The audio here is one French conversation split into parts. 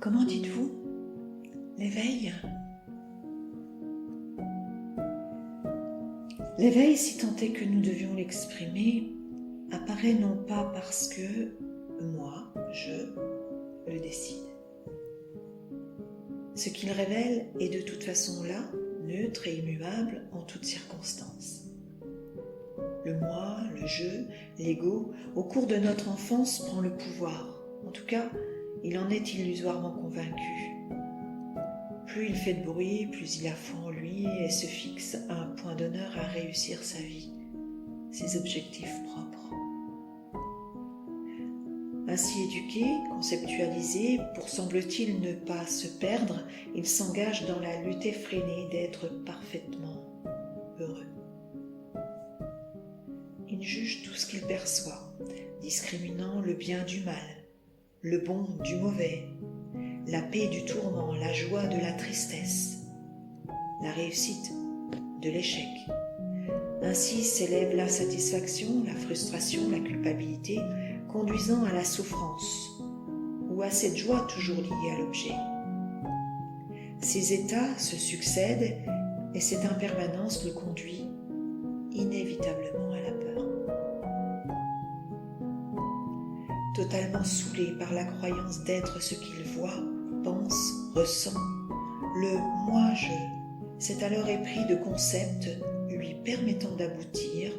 Comment dites-vous l'éveil? L'éveil, si tant est que nous devions l'exprimer, apparaît non pas parce que moi, je le décide. Ce qu'il révèle est de toute façon là, neutre et immuable en toutes circonstances. Le moi, le je, l'ego, au cours de notre enfance prend le pouvoir. En tout cas, il en est illusoirement convaincu. Plus il fait de bruit, plus il a foi en lui et se fixe un point d'honneur à réussir sa vie, ses objectifs propres. Ainsi éduqué, conceptualisé, pour semble-t-il ne pas se perdre, il s'engage dans la lutte effrénée d'être parfaitement heureux. Il juge tout ce qu'il perçoit, discriminant le bien du mal, le bon du mauvais, la paix du tourment, la joie de la tristesse, la réussite de l'échec. Ainsi s'élève l'insatisfaction, la frustration, la culpabilité, conduisant à la souffrance ou à cette joie toujours liée à l'objet. Ces états se succèdent et cette impermanence le conduit inévitablement à la peur. Totalement saoulé par la croyance d'être ce qu'il voit, pense, ressent, le « moi-je » s'est alors épris de concepts lui permettant d'aboutir,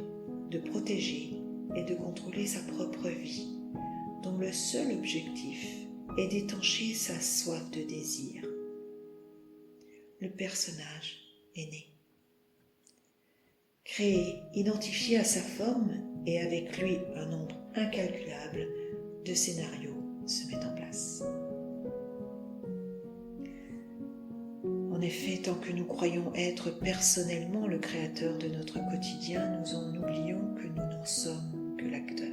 de protéger et de contrôler sa propre vie, dont le seul objectif est d'étancher sa soif de désir. Le personnage est né. Créé, identifié à sa forme et avec lui un nombre incalculable de scénarios se mettent en place. En effet, tant que nous croyons être personnellement le créateur de notre quotidien, nous en oublions que nous n'en sommes que l'acteur.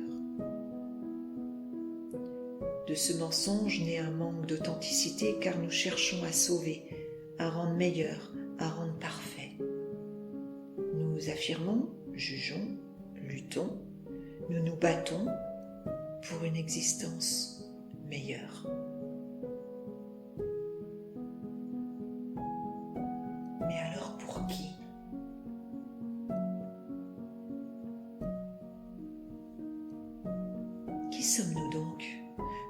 De ce mensonge naît un manque d'authenticité car nous cherchons à sauver, à rendre meilleur, à rendre parfait. Nous affirmons, jugeons, luttons, nous nous battons pour une existence meilleure. Mais alors pour qui? Qui sommes-nous donc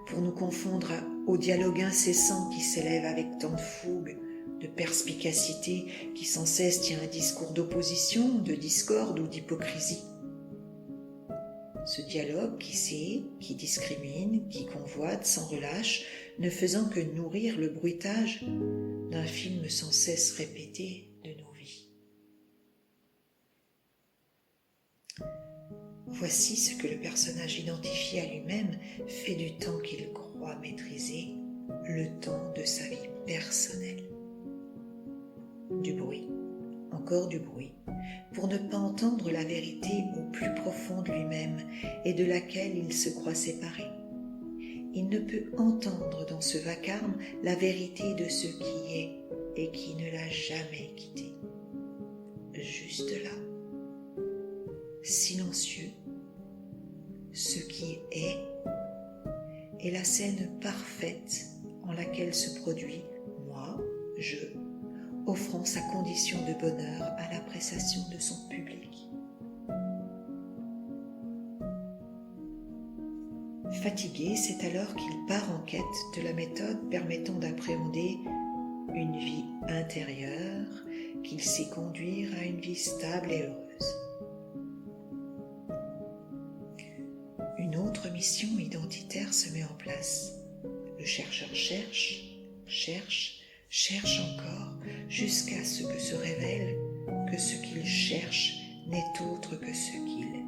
pour nous confondre au dialogue incessant qui s'élève avec tant de fougue, de perspicacité, qui sans cesse tient un discours d'opposition, de discorde ou d'hypocrisie? Ce dialogue qui sait, qui discrimine, qui convoite sans relâche, ne faisant que nourrir le bruitage d'un film sans cesse répété de nos vies. Voici ce que le personnage identifié à lui-même fait du temps qu'il croit maîtriser, le temps de sa vie personnelle. Du bruit, encore du bruit, pour ne pas entendre la vérité au plus profond de lui-même et de laquelle il se croit séparé. Il ne peut entendre dans ce vacarme la vérité de ce qui est et qui ne l'a jamais quitté. Juste là, silencieux, ce qui est la scène parfaite en laquelle se produit moi, je, offrant sa condition de bonheur à l'appréciation de son public. Fatigué, c'est alors qu'il part en quête de la méthode permettant d'appréhender une vie intérieure qu'il sait conduire à une vie stable et heureuse. Une autre mission identitaire se met en place. Le chercheur cherche encore, jusqu'à ce que se révèle que ce qu'il cherche n'est autre que ce qu'il est.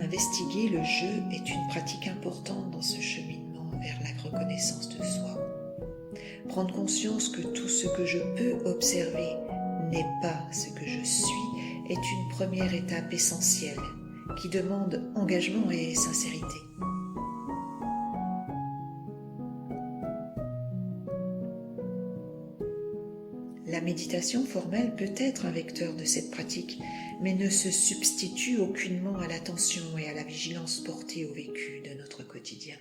Investiguer le jeu est une pratique importante dans ce cheminement vers la reconnaissance de soi. Prendre conscience que tout ce que je peux observer n'est pas ce que je suis est une première étape essentielle qui demande engagement et sincérité. La méditation formelle peut être un vecteur de cette pratique, mais ne se substitue aucunement à l'attention et à la vigilance portée au vécu de notre quotidien.